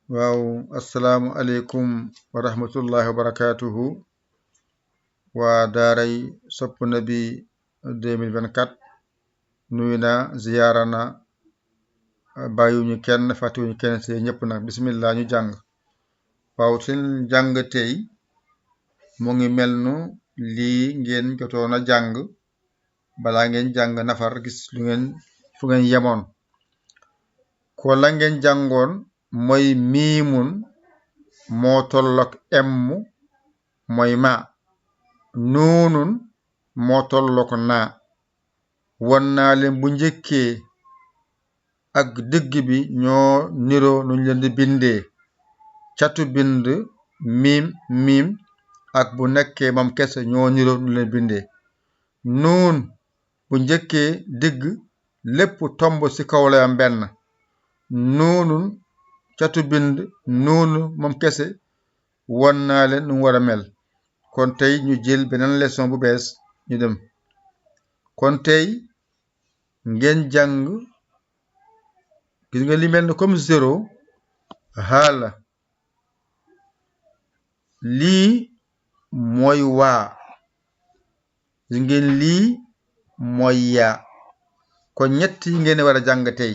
waaw assalaamu aleykum wa rahmatullahi wa barakatuhu waa daaray Sopp Nabi 2024 nuyu na ziyaara na bàyyiwuñu kenn fàttewuñu kenn ci ñëpp nag bismillah ñu jàng waaw seen jàng tey mu ngi mel nu lii ngeen jotoon a jàng balaa ngeen jàng nafar gis fu ngeen yemoon ko la ngeen jàngoon mooy miimun moo tollook emm mooy ma nuunun moo tollook naa won naa leen bu njëkkee ak digg bi ñoo niroo nuñ leen di bindee catu bind miim ak bu nekkee moom kese ñoo niroo nuñ leen bindee nuun bu njëkkee digg lépp tomb ci kaw la am benn nuunun catu bind nuunu moom kese won naa leen nu war a mel kon tey ñu jël beneen leçon bu bees ñu dem kon tey ngeen jàng gis nga li mel ni comme 0 haala lii mooy waa gis ngeen lii mooy yaa kon ñett yi ngeen war a jàng tey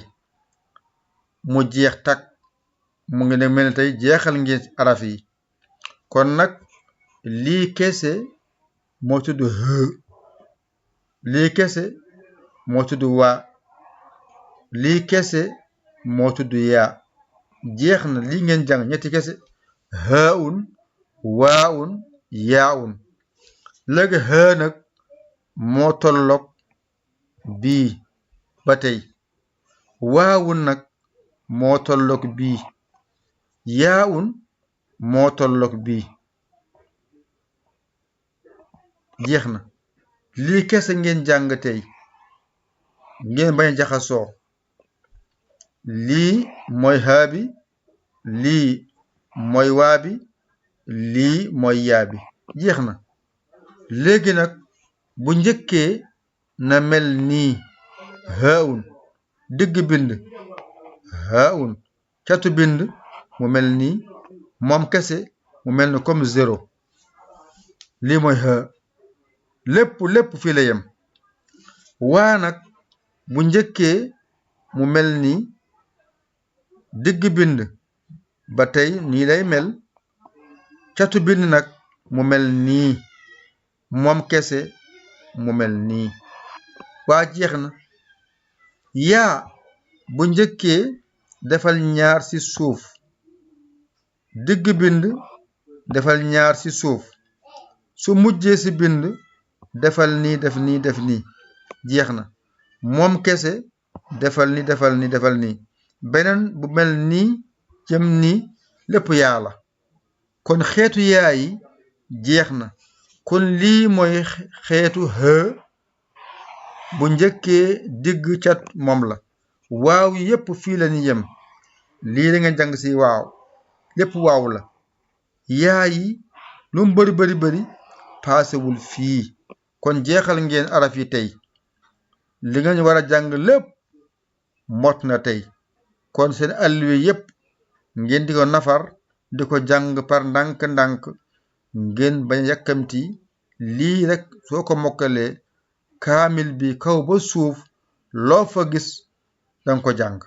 mu jeex tak mu ngi ne mel ne tey jeexal ngeen araf yi kon nag lii kese moo tudd lii kese moo tudd waa lii kese moo tudd yaa jeex na lii ngeen jàng ñetti kese haun waaun yaaun léegi nag moo tolloog bii ba tey waawun nag moo tolloog bii yaaun moo tolloog bii jeex na lii kese ngeen jàng tey ngeen bañ a jaxasoo lii mooy haa bi lii mooy waa bi lii mooy yaa bi jeex na léegi nag bu njëkkee na mel nii haun digg bind haun catu bind mu mel nii moom kese mu mel ni comme 0 lii mooy ha lépp fii la yem waa nag bu njëkkee mu mel nii digg bind ba tey nii lay mel catu bind nag mu mel nii moom kese mu mel nii waa jeex na yaa bu njëkkee defal ñaar ci suuf digg bind defal ñaar ci suuf su mujjee ci bind defal nii def nii def nii jeex na moom kese defal ni defal nii beneen bu mel nii jëm nii lépp yaa la kon xeetu yaa yi jeex na kon lii mooy xeetu bu njëkkee digg cat moom la waaw yépp fii la ñu yem lii la ngeen jàng ci waaw lépp waaw la yaa yi lu mu bari paasewul fii kon jeexal ngeen araf yi tey li ngeen war a jàng lépp mot na tey kon seen alluwe yépp ngeen di ko nafar di ko jàng par ndànk-ndànk ngeen bañ yàkkamti lii rek soo ko mokkalee kaamil bi kaw ba suuf loo fa gis danga ko jàng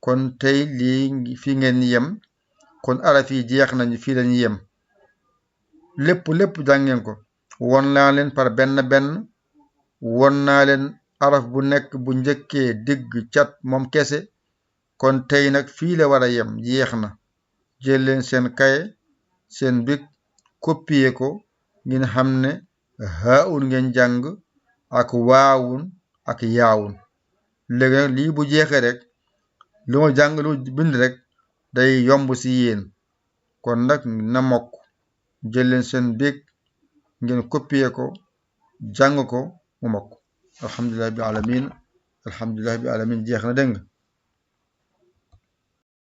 kon tey lii fi ngeen yem kon araf yi jeex nañu fii lañu yem lépp jàngeen ko won naa leen par benn won naa leen araf bu nekk bu njëkkee digg cat moom kese kon tey nag fii la war a yem jeex na jël leen seen kaye seen big copier ko ngeen xam ne haun ngeen jàng ak waawun ak yaawun léegi nag lii bu jeexee rek lu ma jàng lu bind rek day yomb ci yéen kon nag na mokk jël leen seen big ngeen copier ko jàng ko mu mokk alhamdulillahi bi alamin jeex na dégg nga